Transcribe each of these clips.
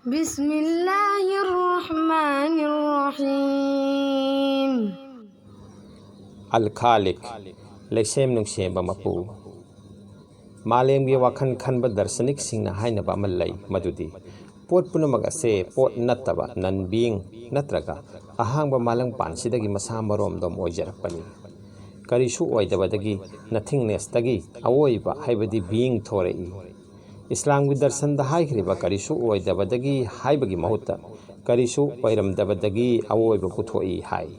Bismillahirrahmanirrahim. AL-KHALIQ Leishem-Nungshemba Mapu Malemgi wakhan khanba darshanik singna hainaba amal lay madudi pot punamak ase pot nattaba non being natraga ahangba malang pansidagi masa marom dom oijarapani karisu oidabadagi nothingness dagi awoiba haibadi being thorei Islam wi darshan da haikriba karisu oidabadagi haibagi mahutta karisu oiramdabadagi awoiba puthoi hai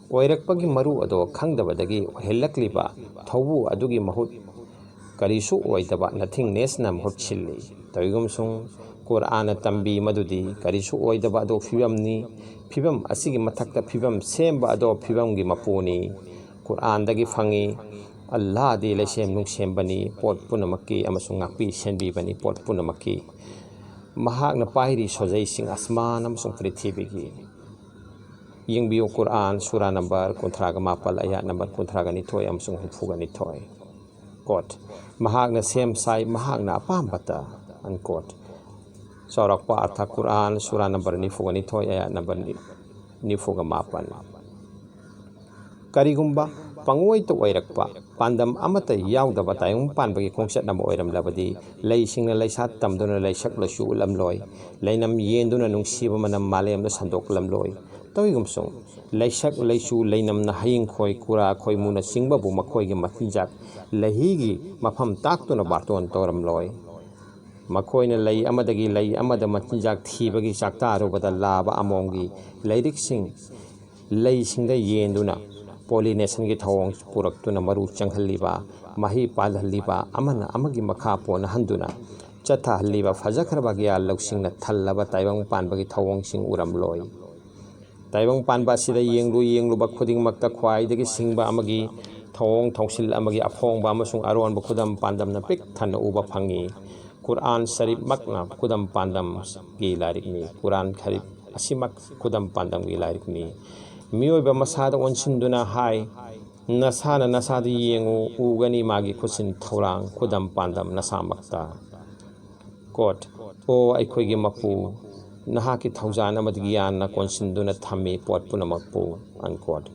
oirakpagi maru ado khangdabadagi helakliba thobu adugi mahut karisu oidaba nothingness na mahut chilli toigumsung Quran tambi madudi karisu oidaba ado phibamni phibam asigi mathakta phibam semba ado phibamgi mapuni Quran dagi phangi Allah di Leishem-Nungshembani pot punamaki amasung ngakpi senbibani pot punamaki mahakna pairi sojai sing Asma amasung prithibigi Yingbiyo Quran surah number 38 ayat number 32 amasung 32 quote mahakna sem sai mahakna apambata unquote Saurakpa artha Quran surah number 92 ayat number 98 Karigumba pangoi to oirakpa pandam amata yaudaba tayong panbagi kongsat nama oiram labadi leisingna leisat tamduna leisak lasu lamloi leinam yenduna nungsiba manam malem na sandok lamloi toigumsung leisak leisu leinam na haying khoi kura khoi muna singba bu makhoi gi mathinjak lahigi mafam taktuna barton toram loi makoina lei amadagi lei amada mathinjak thibagi chakta arubada laba amongi leirik sing leisingda yenduna pollination gi thawong puraktuna maru changhalliba mahi palhalliba amana amagi makha pona handuna chatha halliba fajakhraba gi alloksingna thallaba taibang panbagi thawong sing uram loi taibang panba sida yenglu ba khuding makta khwai dagi singba amagi thawong thongsil amagi aphong ba amasung aron ba khudam pandam na pik than uba phangi Quran Sharif makna khudam pandam gi larik ni Quran Sharif asimak khudam pandam gi larik ni Miyoiba masada onsinduna hai nasana nasadi yengu ugani magi khusin thorang khudam pandam nasamakta quote o aikhoigi mapu nahaki thaujana madgiyan na konsinduna thami pot punamakpu unquote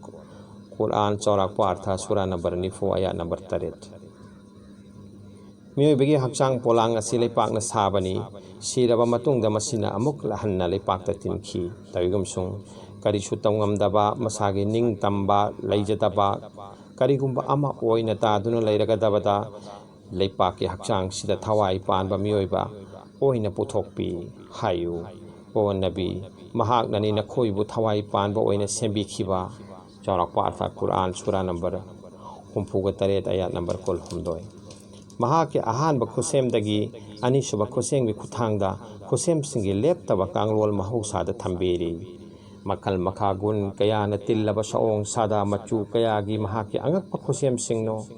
Quran Chaurakpa artha surah number 94 ayat number 8 Miyoibagi hakchang polang asi leipakna sabani siraba matungda masina amuk lahanna leipakta tinki taigumsung karisu tawngamdaba masagi ning tamba leijataba karigumba ama oina taduna leiragadabada leipaki hakchang sida thawai panba miyoiba oina puthokpi hayu o nabi mahaknani nakhoibu thawai panba oina sembikhiba Chaurakpa artha Quran surah number 38 ayat number 12 mahaki ahanba khusemdagi anisuba khusengbi khuthangda khusemsingi leptaba kanglol mahausada thamberi makal makagun kaya na tillaba saong sada machu kaya gi mahaki angakpa khusem singno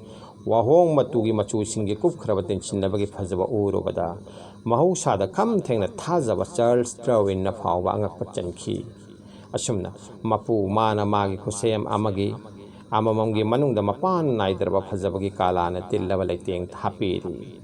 wahong matugi machu singi kupkhrabatin chinnabagi phajaba urobada mahusada kham thengna thajaba Charles Darwin na phawba angakpa chankhi asumna mapu mana magi khusem amagi amamamgi manungda mapan naidraba phajabagi kalana tillaba leiteng thapiri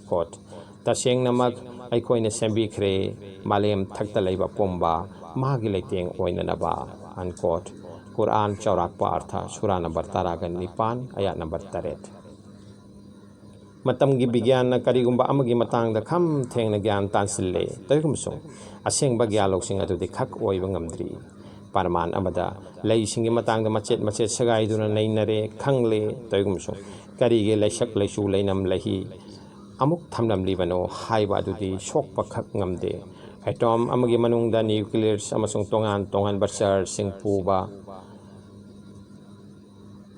quote tasengnamak aikoina sembikhre malem thakta leiba pomba mahagi leiteng oinanaba unquote Quran Chaurakpa artha surah number 19 ayat number 8 matamgi bigyan na karigumba amagi matangda kham thengna gyan tansille toigumsung asengba gyaloksing adudi khak oiba ngamdri parman amada leisingi matangda machet sagaiduna neinare khangle toigumsung karige leisak leisu leinam lehi amuk thamlam libano haiba adudi sokpa khak ngamde atom amagi manungda nuclears amasung tongan barsar sing puba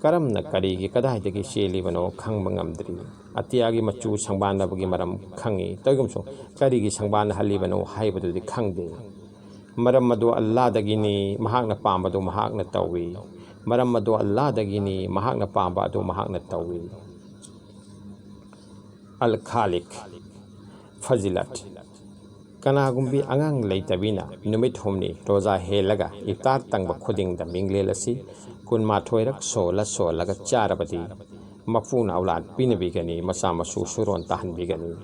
karamna karigi kadaidagi shelibano khangba ngamdri atiagi machu sangbandabagi maram khangi toigumsung karigi sangbanda halibano haibadudi khangde maram madu Allah dagini mahakna pambadu mahakna tawi maram madu Allah dagini mahakna pamba adu mahakna tawi AL-KHALIQ Fazilat Kanagumbi angang leitabina numit humni roza helaga iftar tangba khudingda minglelasi kunma thoirak sola ga charabati mafuna aulad pinabigani masa masu suron tahan bigani